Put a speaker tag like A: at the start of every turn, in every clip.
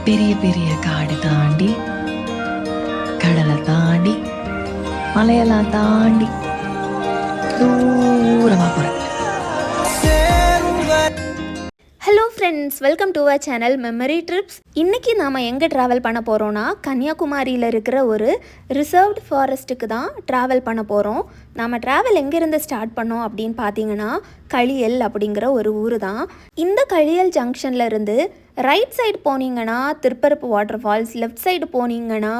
A: பெரிய பெரிய காடு தாண்டி, கடலை தாண்டி, மலையெல்லாம் தாண்டி தூரமா போறேன்.
B: Hello friends, welcome to our channel memory trips. இன்றைக்கி நாம் எங்கே ட்ராவல் பண்ண போகிறோன்னா, கன்னியாகுமரியில் இருக்கிற ஒரு ரிசர்வ்டு ஃபாரஸ்ட்டுக்கு தான் ட்ராவல் பண்ண போகிறோம். நாம் ட்ராவல் எங்கேருந்து ஸ்டார்ட் பண்ணோம் அப்படின்னு பார்த்தீங்கன்னா, களியல் அப்படிங்கிற ஒரு ஊர் தான். இந்த களியல் ஜங்ஷனில் இருந்து ரைட் சைடு போனீங்கன்னா Thirparappu water falls, left side போனீங்கன்னா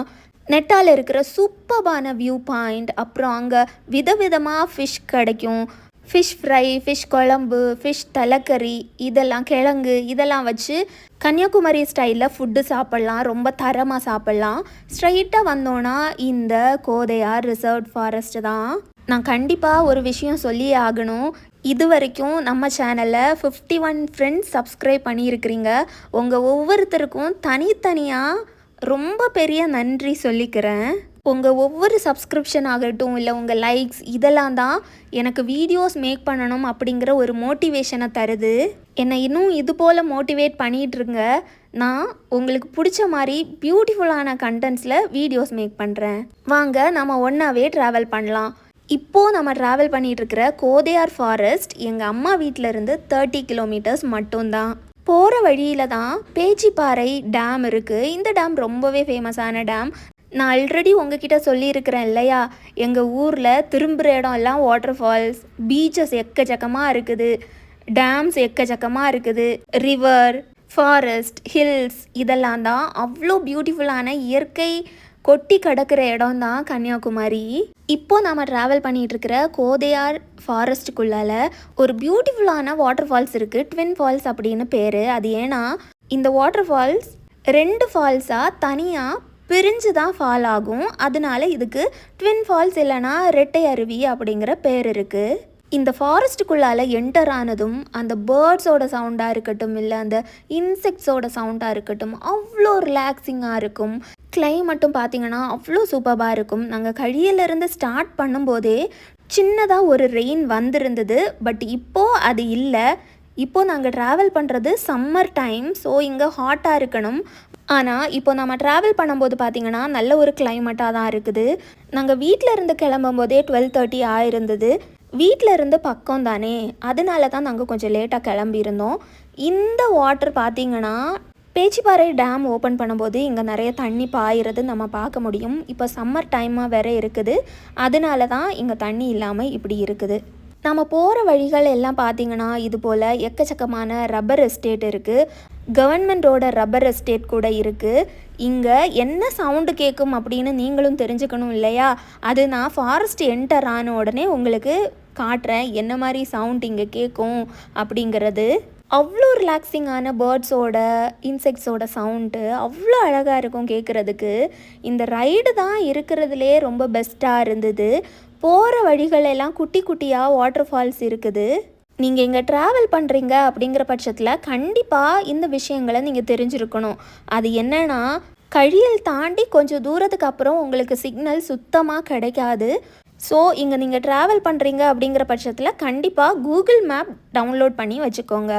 B: நெட்டால் இருக்கிற சூப்பர்பான வியூ பாயிண்ட், அப்புறம் அங்கே விதவிதமாக ஃபிஷ் கிடைக்கும். ஃபிஷ் ஃப்ரை, ஃபிஷ் குழம்பு, ஃபிஷ் தலைக்கறி, இதெல்லாம் கிழங்கு இதெல்லாம் வச்சு கன்னியாகுமரி ஸ்டைலில் ஃபுட்டு சாப்பிட்லாம். ரொம்ப தரமாக சாப்பிட்லாம். ஸ்ட்ரைட்டாக வந்தோன்னா இந்த கோதையார் ரிசர்வ் ஃபாரஸ்ட் தான். நான் கண்டிப்பாக ஒரு விஷயம் சொல்லியே ஆகணும். இது வரைக்கும் நம்ம சேனலில் 51 ஃப்ரெண்ட்ஸ் சப்ஸ்கிரைப் பண்ணியிருக்கிறீங்க. உங்கள் ஒவ்வொருத்தருக்கும் தனித்தனியாக ரொம்ப பெரிய நன்றி சொல்லிக்கிறேன். உங்கள் ஒவ்வொரு சப்ஸ்கிரிப்ஷன் ஆகட்டும், இல்லை உங்கள் லைக்ஸ், இதெல்லாம் தான் எனக்கு வீடியோஸ் மேக் பண்ணணும் அப்படிங்கிற ஒரு மோட்டிவேஷனை தருது. என்னை இன்னும் இது போல் மோட்டிவேட் பண்ணிகிட்ருங்க. நான் உங்களுக்கு பிடிச்ச மாதிரி பியூட்டிஃபுல்லான கண்டென்ட்ஸில் வீடியோஸ் மேக் பண்ணுறேன். வாங்க நம்ம ஒன்றாவே ட்ராவல் பண்ணலாம். இப்போது நம்ம ட்ராவல் பண்ணிகிட்ருக்கிற கோதையார் ஃபாரஸ்ட் எங்கள் அம்மா வீட்டிலேருந்து 30 கிலோமீட்டர்ஸ் மட்டும்தான். போகிற வழியில் தான் பேச்சிப்பாறை டேம் இருக்குது. இந்த டேம் ரொம்பவே ஃபேமஸான டேம். நான் ஆல்ரெடி உங்ககிட்ட சொல்லியிருக்கிறேன் இல்லையா, எங்கள் ஊரில் திரும்புகிற இடம் எல்லாம் வாட்டர் ஃபால்ஸ், பீச்சஸ் எக்கச்சக்கமாக இருக்குது, டேம்ஸ் எக்கச்சக்கமாக இருக்குது, ரிவர், ஃபாரஸ்ட், ஹில்ஸ், இதெல்லாம் தான் அவ்வளோ பியூட்டிஃபுல்லான இயற்கை கொட்டி கிடக்கிற இடம் தான் கன்னியாகுமரி. இப்போது நம்ம ட்ராவல் பண்ணிகிட்ருக்கிற கோதையார் ஃபாரஸ்ட்டுக்குள்ளால் ஒரு பியூட்டிஃபுல்லான வாட்டர் ஃபால்ஸ் இருக்குது. ட்வின் ஃபால்ஸ் அப்படின்னு பேர். அது ஏன்னா இந்த வாட்டர் ஃபால்ஸ் 2 ஃபால்ஸாக தனியாக பிரிஞ்சு தான் ஃபால் ஆகும். அதனால இதுக்கு ட்வின் ஃபால்ஸ் இல்லைனா ரெட்டை அருவி அப்படிங்கிற பேர் இருக்குது. இந்த ஃபாரஸ்ட்டுக்குள்ளால் என்டர் ஆனதும் அந்த பேர்ட்ஸோட சவுண்டாக இருக்கட்டும், இல்லை அந்த இன்செக்ட்ஸோட சவுண்டாக இருக்கட்டும், அவ்வளோ ரிலாக்ஸிங்காக இருக்கும். கிளைமேட்டும் பார்த்திங்கன்னா அவ்வளோ சூப்பராக இருக்கும். நாங்கள் களியிலேருந்து ஸ்டார்ட் பண்ணும்போதே சின்னதாக ஒரு ரெயின் வந்திருந்தது. பட் இப்போது அது இல்லை. இப்போது நாங்கள் ட்ராவல் பண்ணுறது சம்மர் டைம், ஸோ இங்கே ஹாட்டாக இருக்கணும். ஆனால் இப்போ நம்ம ட்ராவல் பண்ணும்போது பார்த்திங்கன்னா நல்ல ஒரு கிளைமேட்டாக தான் இருக்குது. நாங்கள் வீட்டில் இருந்து கிளம்பும் போதே 12:30 ஆயிருந்தது. வீட்டில் இருந்து பக்கம் தானே, அதனால தான் நாங்கள் கொஞ்சம் லேட்டாக கிளம்பியிருந்தோம். இந்த வாட்டர் பார்த்திங்கன்னா பேச்சிப்பாறை டேம் ஓப்பன் பண்ணும்போது இங்கே நிறைய தண்ணி பாயிறது நம்ம பார்க்க முடியும். இப்போ சம்மர் டைமாக வேற இருக்குது, அதனால தான் இங்கே தண்ணி இல்லாமல் இப்படி இருக்குது. நம்ம போகிற வழிகள் எல்லாம் பார்த்திங்கன்னா இது போல் எக்கச்சக்கமான ரப்பர் எஸ்டேட் இருக்குது. கவர்மெண்ட்டோட ரப்பர் எஸ்டேட் கூட இருக்குது. இங்கே என்ன சவுண்டு கேட்கும் அப்படின்னு நீங்களும் தெரிஞ்சுக்கணும் இல்லையா? அது நான் ஃபாரஸ்ட் என்டர் ஆன உடனே உங்களுக்கு காட்டுறேன் என்ன மாதிரி சவுண்ட் இங்கே கேட்கும் அப்படிங்கிறது. அவ்வளோ ரிலாக்ஸிங்கான பேர்ட்ஸோட, இன்செக்ட்ஸோட சவுண்டு அவ்வளோ அழகாக இருக்கும் கேட்குறதுக்கு. இந்த ரைடு தான் இருக்கிறதுலே ரொம்ப பெஸ்ட்டாக இருந்தது. போகிற வழிகளெல்லாம் குட்டி குட்டியாக வாட்டர் ஃபால்ஸ் இருக்குது. நீங்கள் இங்கே ட்ராவல் பண்ணுறீங்க அப்படிங்கிற பட்சத்தில் கண்டிப்பாக இந்த விஷயங்களை நீங்கள் தெரிஞ்சிருக்கணும். அது என்னென்னா, களியல் தாண்டி கொஞ்சம் தூரத்துக்கு அப்புறம் உங்களுக்கு சிக்னல் சுத்தமாக கிடைக்காது. ஸோ இங்கே நீங்கள் ட்ராவல் பண்ணுறீங்க அப்படிங்கிற பட்சத்தில் கண்டிப்பாக கூகுள் மேப் டவுன்லோட் பண்ணி வச்சுக்கோங்க.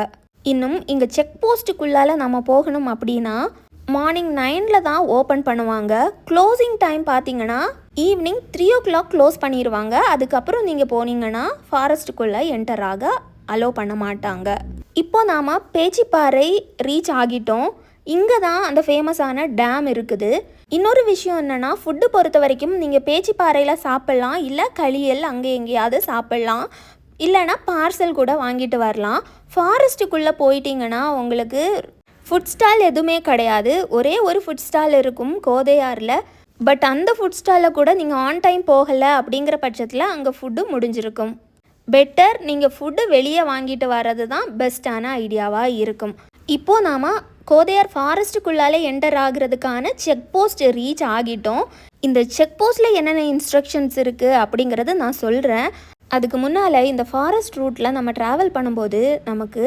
B: இன்னும் இங்கே செக் போஸ்ட்டுக்குள்ளால் நம்ம போகணும் அப்படின்னா மார்னிங் 9 தான் ஓப்பன் பண்ணுவாங்க. க்ளோசிங் டைம் பார்த்தீங்கன்னா ஈவினிங் 3 o'clock க்ளோஸ் பண்ணிடுவாங்க. அதுக்கப்புறம் நீங்கள் போனீங்கன்னா ஃபாரஸ்ட்டுக்குள்ளே என்டர் ஆக அலோவ் பண்ண மாட்டாங்க. இப்போ நாம் பேச்சிப்பாறை ரீச் ஆகிட்டோம். இங்கே தான் அந்த ஃபேமஸான டேம் இருக்குது. இன்னொரு விஷயம் என்னென்னா, ஃபுட்டு பொறுத்த வரைக்கும் நீங்கள் பேச்சிப்பாறையில் சாப்பிட்லாம், இல்லை களியல் அங்கே எங்கேயாவது சாப்பிட்லாம், இல்லைனா பார்சல் கூட வாங்கிட்டு வரலாம். ஃபாரஸ்ட்டுக்குள்ளே போயிட்டீங்கன்னா உங்களுக்கு ஃபுட் ஸ்டால் எதுவுமே கிடையாது. ஒரே ஒரு ஃபுட் ஸ்டால் இருக்கும் கோதையாரில். பட் அந்த ஃபுட் ஸ்டாலில் கூட நீங்கள் ஆன் டைம் போகலை அப்படிங்கிற பட்சத்தில் அங்கே ஃபுட்டு முடிஞ்சிருக்கும். பெட்டர் நீங்கள் ஃபுட்டு வெளியே வாங்கிட்டு வர்றது தான் பெஸ்ட்டான ஐடியாவாக இருக்கும். இப்போது நாம் கோதையார் ஃபாரஸ்ட்டுக்குள்ளாலே என்டர் ஆகிறதுக்கான செக் போஸ்ட் ரீச் ஆகிட்டோம். இந்த செக் போஸ்ட்டில் என்னென்ன இன்ஸ்ட்ரக்ஷன்ஸ் இருக்குது அப்படிங்கிறது நான் சொல்கிறேன். அதுக்கு முன்னால் இந்த ஃபாரஸ்ட் ரூட்டில் நம்ம ட்ராவல் பண்ணும்போது நமக்கு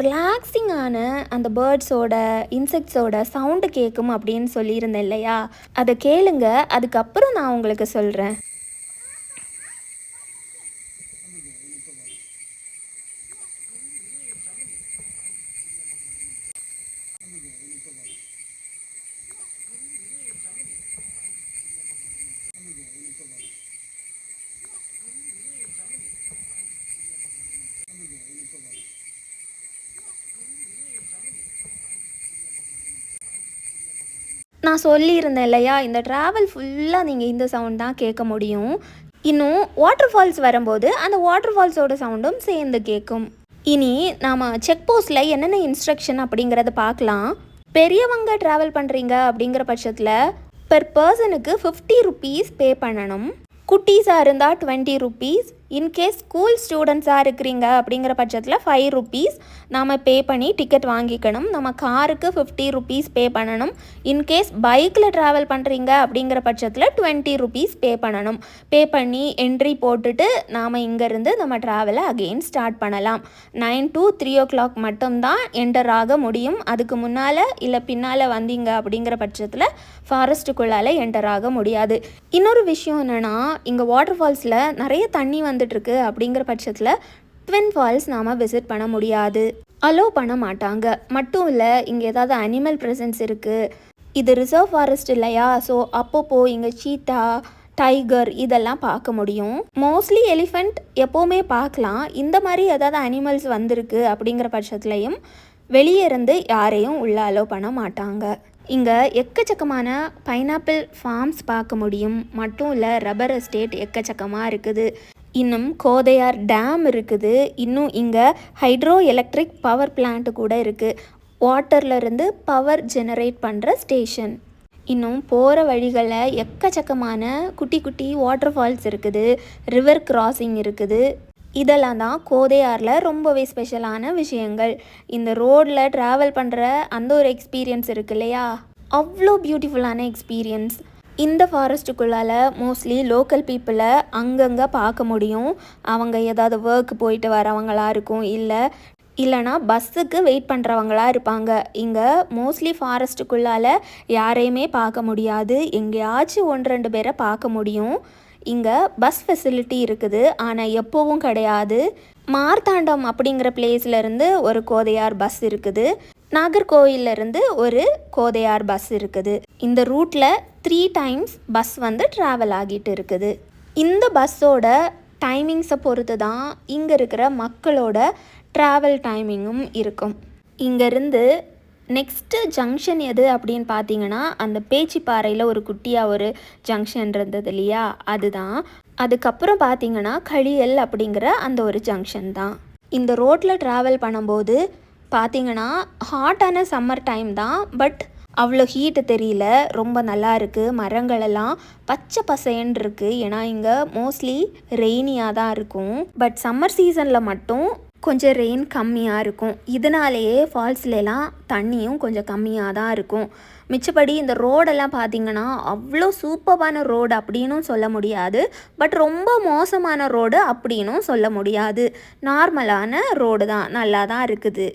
B: ரிலாக்ஸிங்கான அந்த பேர்ட்ஸோட, இன்செக்ட்ஸோட சவுண்டு கேட்கும் அப்படின்னு சொல்லியிருந்தேன் இல்லையா? அதை கேளுங்க, அதுக்கப்புறம் நான் உங்களுக்கு சொல்கிறேன். நான் சொல்லியிருந்தேன் இல்லையா, இந்த ட்ராவல் ஃபுல்லாக நீங்கள் இந்த சவுண்ட் தான் கேட்க முடியும். இன்னும் வாட்டர் ஃபால்ஸ் வரும்போது அந்த வாட்டர் ஃபால்ஸோட சவுண்டும் சேர்ந்து கேட்கும். இனி நாம் செக் போஸ்ட்டில் என்னென்ன இன்ஸ்ட்ரக்ஷன் அப்படிங்கிறத பார்க்கலாம். பெரியவங்க ட்ராவல் பண்ணுறீங்க அப்படிங்கிற பட்சத்தில் பெர் பர்சனுக்கு 50 ருபீஸ் பே பண்ணணும். குட்டீஸாக இருந்தால் 20 ருபீஸ். இன்கேஸ் ஸ்கூல் ஸ்டூடெண்ட்ஸாக இருக்கிறீங்க அப்படிங்கிற பட்சத்தில் 5 ருபீஸ் நாம் பே பண்ணி டிக்கெட் வாங்கிக்கணும். நம்ம காருக்கு 50 ருபீஸ் பே பண்ணணும். இன்கேஸ் பைக்கில் ட்ராவல் பண்ணுறீங்க அப்படிங்கிற பட்சத்தில் 20 ருபீஸ் பே பண்ணணும். பே பண்ணி என்ட்ரி போட்டுட்டு நாம் இங்கேருந்து நம்ம ட்ராவலை அகெயின் ஸ்டார்ட் பண்ணலாம். 9 to 3 o'clock மட்டும்தான் என்டர் ஆக முடியும். அதுக்கு முன்னால் இல்லை பின்னால் வந்தீங்க அப்படிங்கிற பட்சத்தில் ஃபாரஸ்ட்டுக்குள்ளால் என்டர் ஆக முடியாது. இன்னொரு விஷயம் என்னென்னா, இங்கே வாட்டர் ஃபால்ஸில் நிறைய தண்ணி வந்துட்டுருக்கு அப்படிங்கிற பட்சத்தில் ட்வின் ஃபால்ஸ் நாம் விசிட் பண்ண முடியாது, அலோவ் பண்ண மாட்டாங்க. மட்டும் இல்லை, இங்கே ஏதாவது அனிமல் ப்ரெசன்ஸ் இருக்குது, இது ரிசர்வ் ஃபாரஸ்ட் இல்லையா, ஸோ அப்பப்போ இங்கே சீத்தா, டைகர் இதெல்லாம் பார்க்க முடியும். மோஸ்ட்லி எலிஃபெண்ட் எப்போவுமே பார்க்கலாம். இந்த மாதிரி ஏதாவது அனிமல்ஸ் வந்திருக்கு அப்படிங்கிற பட்சத்துலையும் வெளியே இருந்து யாரையும் உள்ள அலோவ் பண்ண மாட்டாங்க. இங்கே எக்கச்சக்கமான பைனாப்பிள் ஃபார்ம்ஸ் பார்க்க முடியும். மட்டும் இல்லை, ரப்பர் எஸ்டேட் எக்கச்சக்கமாக இருக்குது. இன்னும் கோதையார் டேம் இருக்குது. இன்னும் இங்கே ஹைட்ரோ எலக்ட்ரிக் பவர் பிளான்ட்டு கூட இருக்குது. வாட்டர்லேருந்து பவர் ஜெனரேட் பண்ணுற ஸ்டேஷன். இன்னும் போகிற வழிகளில் எக்கச்சக்கமான குட்டி குட்டி வாட்டர் ஃபால்ஸ் இருக்குது. ரிவர் கிராசிங் இருக்குது. இதெல்லாம் தான் கோதையாரில் ரொம்பவே ஸ்பெஷலான விஷயங்கள். இந்த ரோடில் ட்ராவல் பண்ணுற அந்த ஒரு எக்ஸ்பீரியன்ஸ் இருக்கு இல்லையா, அவ்வளோ பியூட்டிஃபுல்லான எக்ஸ்பீரியன்ஸ். இந்த ஃபாரஸ்ட்டுக்குள்ளால் மோஸ்ட்லி லோக்கல் பீப்புளை அங்கங்கே பார்க்க முடியும். அவங்க ஏதாவது ஒர்க் போயிட்டு வரவங்களா இருக்கும், இல்லைனா பஸ்ஸுக்கு வெயிட் பண்ணுறவங்களா இருப்பாங்க. இங்கே மோஸ்ட்லி ஃபாரஸ்ட்டுக்குள்ளால் யாரையுமே பார்க்க முடியாது. எங்கேயாச்சும் 1-2 பேரை பார்க்க முடியும். இங்கே பஸ் ஃபெசிலிட்டி இருக்குது, ஆனால் எப்போவும் கிடையாது. மார்த்தாண்டம் அப்படிங்கிற பிளேஸ்லேருந்து ஒரு கோதையார் பஸ் இருக்குது. நாகர்கோவிலேருந்து ஒரு கோதையார் பஸ் இருக்குது. இந்த ரூட்டில் 3 times பஸ் வந்து ட்ராவல் ஆகிட்டு இருக்குது. இந்த பஸ்ஸோட டைமிங்ஸை பொறுத்து தான் இங்கே இருக்கிற மக்களோட ட்ராவல் டைமிங்கும் இருக்கும். இங்கேருந்து நெக்ஸ்ட்டு ஜங்ஷன் எது அப்படின்னு பார்த்தீங்கன்னா, அந்த பேச்சிப்பாறையில் ஒரு குட்டியாக ஒரு ஜங்ஷன் இருந்தது இல்லையா, அதுதான். அதுக்கப்புறம் பார்த்தீங்கன்னா களியல் அப்படிங்கிற அந்த ஒரு ஜங்ஷன் தான். இந்த ரோட்டில் ட்ராவல் பண்ணும்போது பார்த்தீங்கன்னா ஹாட்டான சம்மர் டைம் தான், பட் அவ்வளோ ஹீட்டு தெரியல. ரொம்ப நல்லா இருக்குது. மரங்களெல்லாம் பச்சை பசேன்னு இருக்குது. ஏன்னா இங்கே மோஸ்ட்லி ரெய்னியாக தான் இருக்கும். பட் சம்மர் சீசனில் மட்டும் கொஞ்சம் ரெயின் கம்மியாக இருக்கும். இதனாலேயே ஃபால்ஸ்லாம் தண்ணியும் கொஞ்சம் கம்மியாக தான் இருக்கும். மிச்சப்படி இந்த ரோடெல்லாம் பார்த்திங்கன்னா அவ்வளோ சூப்பரான ரோடு அப்படின்னும் சொல்ல முடியாது, பட் ரொம்ப மோசமான ரோடு அப்படின்னும் சொல்ல முடியாது. நார்மலான ரோடு தான், நல்லா தான் இருக்குது.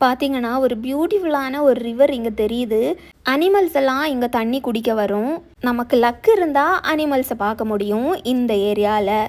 B: பார்த்தீங்கன்னா ஒரு பியூட்டிஃபுல்லான ஒரு ரிவர் இங்கே தெரியுது. அனிமல்ஸ் எல்லாம் இங்கே தண்ணி குடிக்க வரும். நமக்கு லக் இருந்தால் அனிமல்ஸை பார்க்க முடியும் இந்த ஏரியாவில்.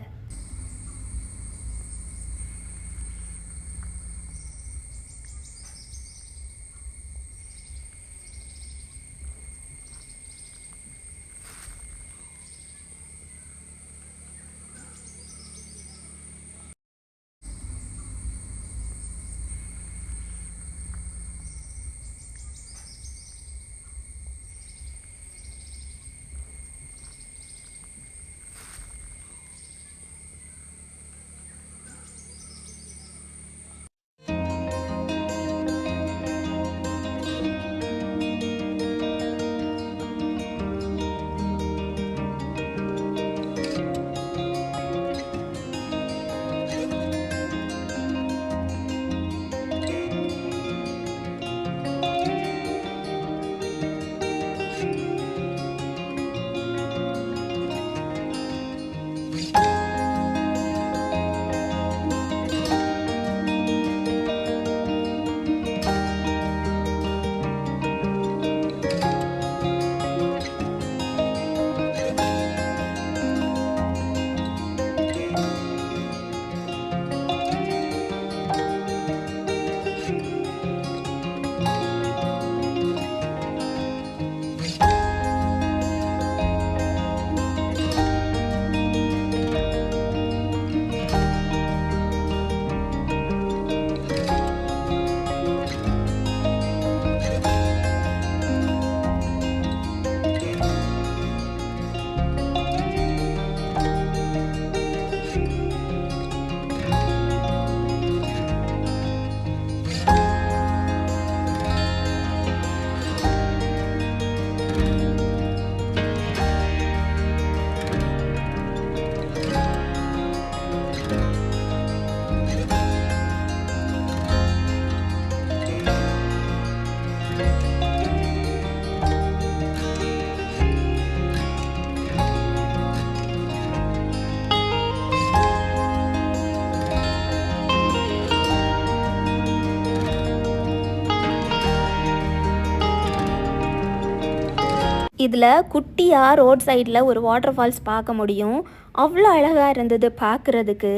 B: இதில் குட்டியாக ரோட் சைடில் ஒரு வாட்டர் ஃபால்ஸ் பார்க்க முடியும். அவ்வளோ அழகாக இருந்தது பார்க்குறதுக்கு.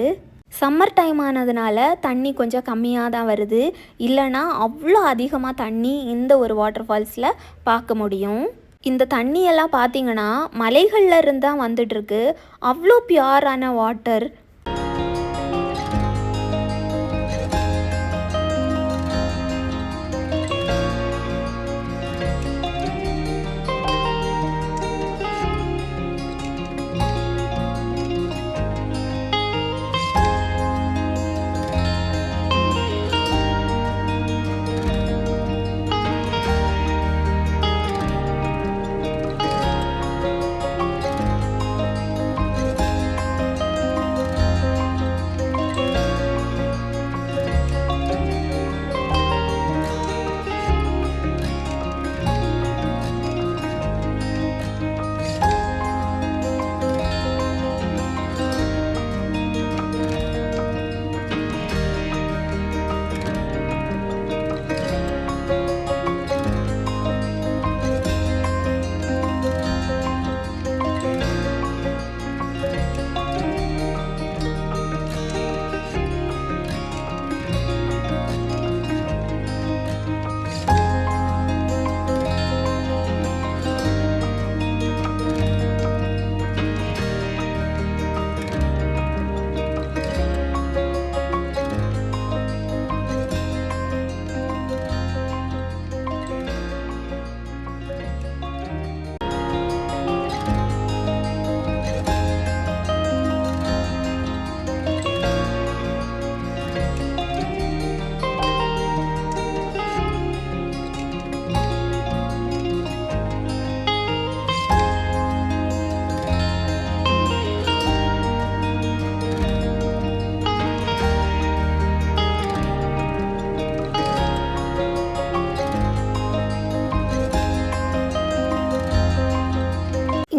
B: சம்மர் டைம் ஆனதுனால தண்ணி கொஞ்சம் கம்மியாக தான் வருது. இல்லைனா அவ்வளோ அதிகமாக தண்ணி இந்த ஒரு வாட்டர் ஃபால்ஸில் பார்க்க முடியும். இந்த தண்ணியெல்லாம் பார்த்திங்கன்னா மலைகளில் இருந்து தான் வந்துட்டுருக்கு. அவ்வளோ பியூரான வாட்டர்.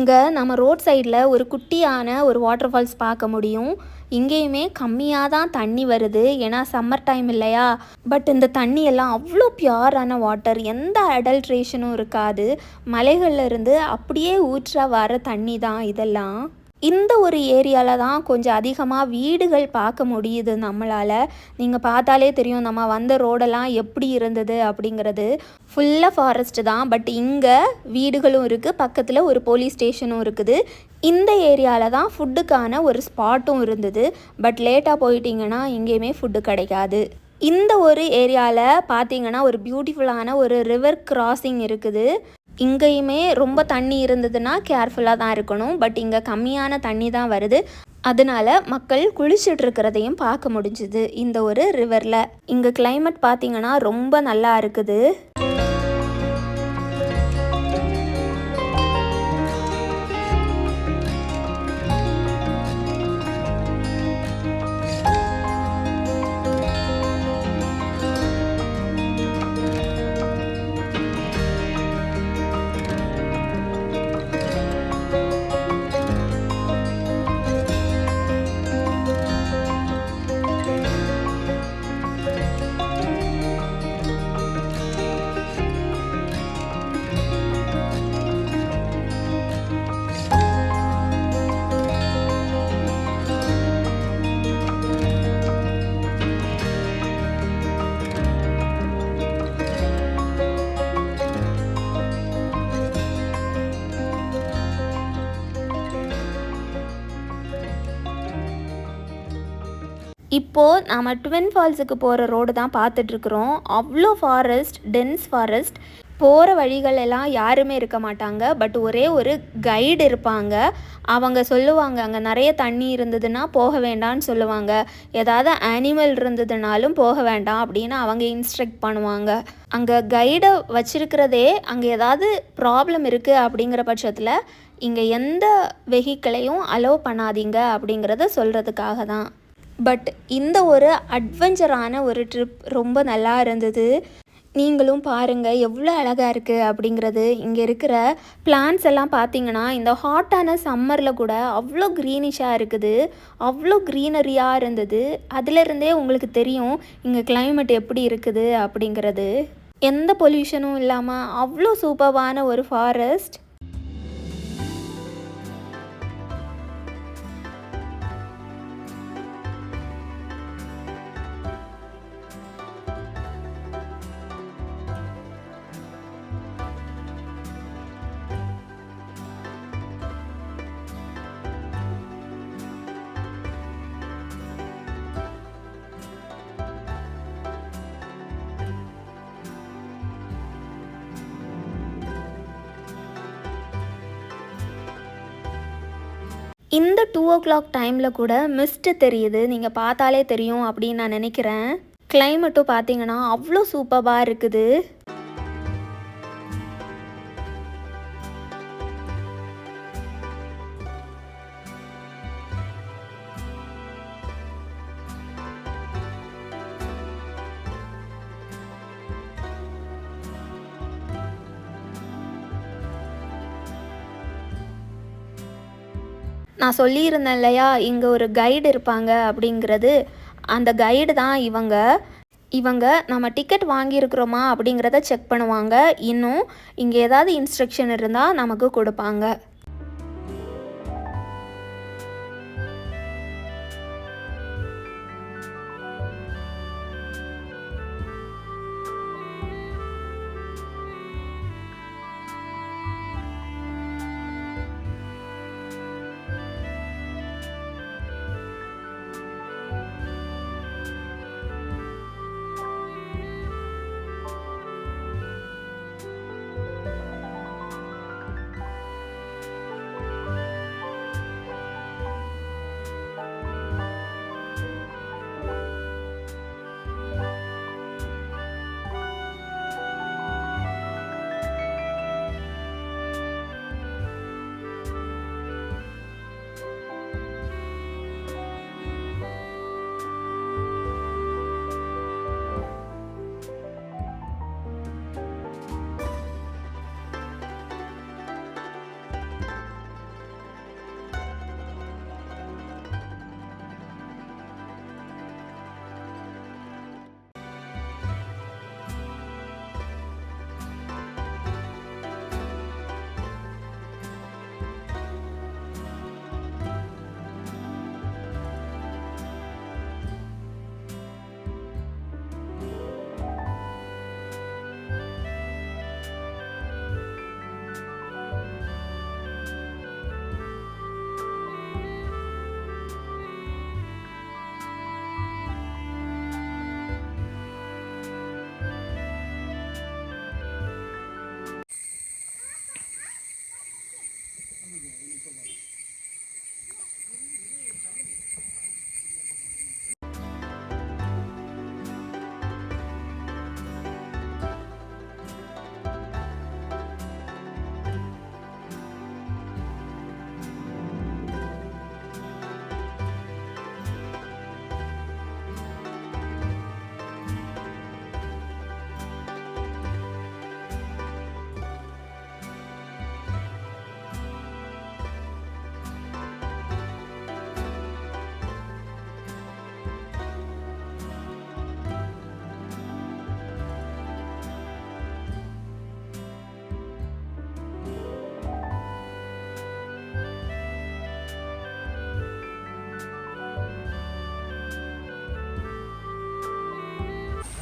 B: இங்கே நம்ம ரோட் சைடில் ஒரு குட்டியான ஒரு வாட்டர் ஃபால்ஸ் பார்க்க முடியும். இங்கேயுமே கம்மியாக தான் தண்ணி வருது, ஏன்னா சம்மர் டைம் இல்லையா. பட் இந்த தண்ணி எல்லாம் அவ்வளோ பியூரான வாட்டர், எந்த அடல்ட்ரேஷனும் இருக்காது. மலைகள்ல இருந்து அப்படியே ஊற்றா வர தண்ணி தான் இதெல்லாம். இந்த ஒரு ஏரியாவில் தான் கொஞ்சம் அதிகமாக வீடுகள் பார்க்க முடியுது நம்மளால். நீங்கள் பார்த்தாலே தெரியும் நம்ம வந்த ரோடெல்லாம் எப்படி இருந்தது அப்படிங்கிறது. ஃபுல்லாக ஃபாரஸ்ட்டு தான், பட் இங்கே வீடுகளும் இருக்குது, பக்கத்தில் ஒரு போலீஸ் ஸ்டேஷனும் இருக்குது. இந்த ஏரியாவில் தான் ஃபுட்டுக்கான ஒரு ஸ்பாட்டும் இருந்தது. பட் லேட்டாக போயிட்டிங்கன்னா எங்கேயுமே ஃபுட்டு கிடைக்காது. இந்த ஒரு ஏரியாவில் பார்த்தீங்கன்னா ஒரு பியூட்டிஃபுல்லான ஒரு ரிவர் கிராசிங் இருக்குது. இங்கேயுமே ரொம்ப தண்ணி இருந்ததுன்னா கேர்ஃபுல்லாக தான் இருக்கணும். பட் இங்கே கம்மியான தண்ணி தான் வருது, அதனால மக்கள் குளிச்சுட்டு இருக்கிறதையும் பார்க்க முடிஞ்சுது இந்த ஒரு ரிவரில். இங்கே கிளைமேட் பார்த்தீங்கன்னா ரொம்ப நல்லா இருக்குது. இப்போது நாம் ட்வின் ஃபால்ஸுக்கு போகிற ரோடு தான் பார்த்துட்ருக்குறோம். அவ்வளோ ஃபாரஸ்ட், டென்ஸ் ஃபாரஸ்ட். போகிற வழிகள் எல்லாம் யாருமே இருக்க மாட்டாங்க, பட் ஒரே ஒரு கைடு இருப்பாங்க. அவங்க சொல்லுவாங்க அங்கே நிறைய தண்ணி இருந்ததுன்னா போக வேண்டாம்னு சொல்லுவாங்க, ஏதாவது அனிமல் இருந்ததுனாலும் போக வேண்டாம் அப்படின்னு அவங்க இன்ஸ்ட்ரக்ட் பண்ணுவாங்க. அங்கே கைடை வச்சிருக்கிறதே அங்கே ஏதாவது ப்ராப்ளம் இருக்குது அப்படிங்கிற பட்சத்தில் இங்கே எந்த வெஹிக்கிளையும் அலோவ் பண்ணாதீங்க அப்படிங்கிறத சொல்கிறதுக்காக தான். பட் இந்த ஒரு அட்வென்ச்சரான ஒரு ட்ரிப் ரொம்ப நல்லா இருந்தது. நீங்களும் பாருங்கள் எவ்வளோ அழகாக இருக்குது அப்படிங்கிறது. இங்கே இருக்கிற பிளான்ட்ஸ் எல்லாம் பார்த்தீங்கன்னா இந்த ஹாட்டான சம்மரில் கூட அவ்வளோ க்ரீனிஷாக இருக்குது, அவ்வளோ க்ரீனரியாக இருந்தது. அதிலிருந்தே உங்களுக்கு தெரியும் இங்கே கிளைமேட் எப்படி இருக்குது அப்படிங்கிறது. எந்த பொல்யூஷனும் இல்லாமல் அவ்வளோ சூப்பரான ஒரு ஃபாரஸ்ட். இந்த 2 o'clock டைமில் கூட மிஸ்ட்டு தெரியுது, நீங்கள் பார்த்தாலே தெரியும் அப்படின்னு நான் நினைக்கிறேன். கிளைமேட்டும் பார்த்தீங்கன்னா அவ்வளோ சூப்பராக இருக்குது. நான் சொல்லியிருந்தேன் இல்லையா இங்கே ஒரு கைடு இருப்பாங்க அப்படிங்கிறது. அந்த கைடு தான் இவங்க நம்ம டிக்கெட் வாங்கியிருக்கிறோமா அப்படிங்கிறத செக் பண்ணுவாங்க. இன்னும் இங்கே ஏதாவது இன்ஸ்ட்ரக்ஷன் இருந்தால் நமக்கு கொடுப்பாங்க.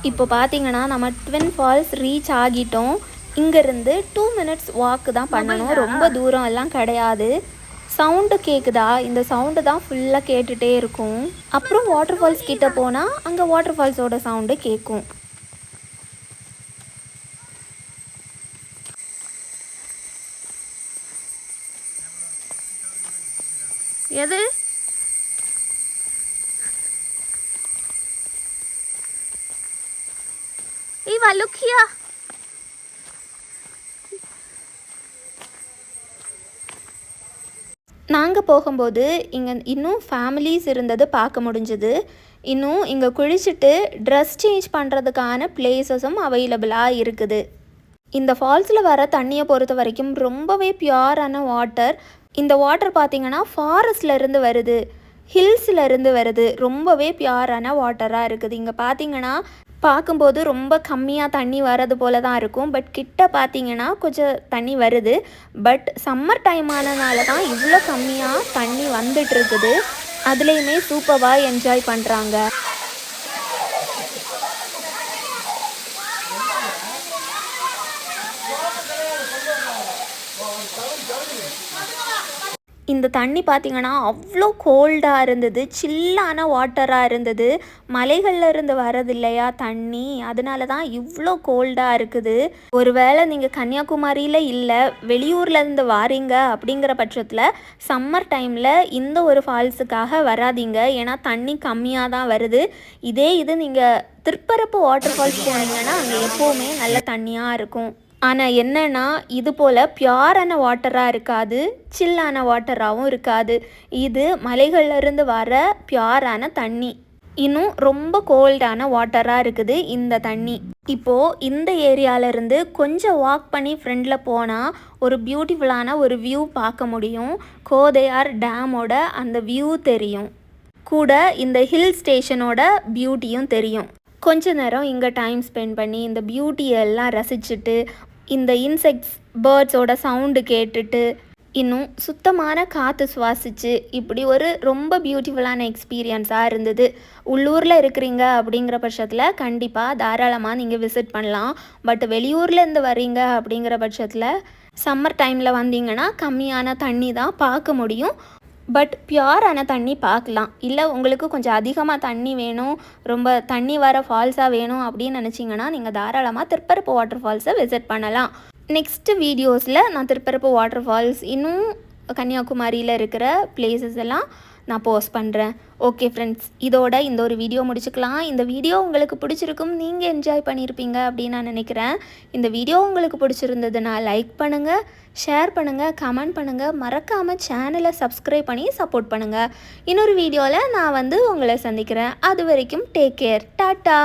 B: இப்போ பார்த்தீங்கன்னா நம்ம ட்வின் ஃபால்ஸ் ரீச் ஆகிட்டோம். இங்கேருந்து 2 மினிட்ஸ் வாக்கு தான் பண்ணணும், ரொம்ப தூரம் எல்லாம் கிடையாது. சவுண்டு கேட்குதா? இந்த சவுண்டு தான் ஃபுல்லாக கேட்டுகிட்டே இருக்கும். அப்புறம் வாட்டர் ஃபால்ஸ் கிட்ட போனால் அங்கே வாட்டர் ஃபால்ஸோட சவுண்டு கேட்கும். எது Eva, look here. நாங்கள் போகும்போது இங்கே இன்னும் ஃபேமிலிஸ் இருந்தது பார்க்க முடிஞ்சுது. இன்னும் இங்கே குளிச்சுட்டு ட்ரெஸ் சேஞ்ச் பண்ணுறதுக்கான பிளேசஸும் அவைலபிளாக இருக்குது. இந்த ஃபால்ஸில் வர தண்ணியை பொறுத்த வரைக்கும் ரொம்பவே பியூரான வாட்டர். இந்த வாட்டர் பார்த்திங்கன்னா ஃபாரஸ்ட்லேருந்து வருது, ஹில்ஸ்லேருந்து வருது. ரொம்பவே பியூரான வாட்டராக இருக்குது. இங்கே பார்த்திங்கன்னா பார்க்கும்போது ரொம்ப கம்மியாக தண்ணி வரது போல தான் இருக்கும். பட் கிட்ட பார்த்தீங்கன்னா கொஞ்சம் தண்ணி வருது. பட் சம்மர் டைம் ஆனதுனால தான் இவ்வளோ கம்மியாக தண்ணி வந்துட்டுருக்குது. அதுலேயுமே சூப்பராக என்ஜாய் பண்ணுறாங்க. இந்த தண்ணி பார்த்திங்கன்னா அவ்வளோ கோல்டாக இருந்தது, சில்லான வாட்டராக இருந்தது. மலைகளில் இருந்து வரது இல்லையா தண்ணி, அதனால தான் இவ்வளோ கோல்டாக இருக்குது. ஒருவேளை நீங்கள் கன்னியாகுமரியில் இல்லை வெளியூர்லேருந்து வாரீங்க அப்படிங்கிற பட்சத்தில் சம்மர் டைமில் இந்த ஒரு ஃபால்ஸுக்காக வராதிங்க. ஏன்னா தண்ணி கம்மியாக தான் வருது. இதே இது நீங்கள் திருப்பரப்பு வாட்டர் ஃபால்ஸ் போனீங்கன்னா அங்கே எப்போவுமே நல்ல தண்ணியாக இருக்கும். ஆனால் என்னென்னா இது போல் பியூரான வாட்டராக இருக்காது, சில்லான வாட்டராகவும் இருக்காது. இது மலைகளிலிருந்து வர பியூரான தண்ணி. இன்னும் ரொம்ப கோல்டான வாட்டராக இருக்குது இந்த தண்ணி. இப்போது இந்த ஏரியாவிலேருந்து கொஞ்சம் வாக் பண்ணி ஃப்ரெண்டில் போனால் ஒரு பியூட்டிஃபுல்லான ஒரு வியூ பார்க்க முடியும். கோதையார் டேமோட அந்த வியூ தெரியும். கூட இந்த ஹில் ஸ்டேஷனோட பியூட்டியும் தெரியும். கொஞ்ச நேரம் இங்கே டைம் ஸ்பெண்ட் பண்ணி இந்த பியூட்டியெல்லாம் ரசிச்சுட்டு, இந்த இன்செக்ட்ஸ் பேர்ட்ஸோட சவுண்டு கேட்டுட்டு, இன்னும் சுத்தமான காற்று சுவாசிச்சு, இப்படி ஒரு ரொம்ப பியூட்டிஃபுல்லான எக்ஸ்பீரியன்ஸாக இருந்தது. உள்ளூரில் இருக்கிறீங்க அப்படிங்கிற பட்சத்தில் கண்டிப்பாக தாராளமாக நீங்கள் விசிட் பண்ணலாம். பட் வெளியூர்லேருந்து வரீங்க அப்படிங்கிற பட்சத்தில் சம்மர் டைமில் வந்தீங்கன்னா கம்மியான தண்ணி தான் பார்க்க முடியும். பட் பியூரான தண்ணி பார்க்கலாம். இல்லை உங்களுக்கு கொஞ்சம் அதிகமாக தண்ணி வேணும், ரொம்ப தண்ணி வர ஃபால்ஸாக வேணும் அப்படின்னு நினச்சிங்கன்னா நீங்கள் தாராளமாக திருப்பரப்பு வாட்டர் ஃபால்ஸை விசிட் பண்ணலாம். நெக்ஸ்ட்டு வீடியோஸில் நான் திருப்பரப்பு வாட்டர் ஃபால்ஸ் இன்னும் கன்னியாகுமரியில் இருக்கிற பிளேசஸ் எல்லாம் நான் போஸ்ட் பண்ணுறேன். ஓகே ஃப்ரெண்ட்ஸ், இதோட இந்த ஒரு வீடியோ முடிச்சுக்கலாம். இந்த வீடியோ உங்களுக்கு பிடிச்சிருக்கும், நீங்கள் என்ஜாய் பண்ணியிருப்பீங்க அப்படின்னு நான் நினைக்கிறேன். இந்த வீடியோ உங்களுக்கு பிடிச்சிருந்ததுன்னா லைக் பண்ணுங்கள், ஷேர் பண்ணுங்கள், கமெண்ட் பண்ணுங்கள். மறக்காமல் சேனலை சப்ஸ்கிரைப் பண்ணி சப்போர்ட் பண்ணுங்கள். இன்னொரு வீடியோவில் நான் உங்களை சந்திக்கிறேன். அது வரைக்கும் டேக் கேர், டாட்டா.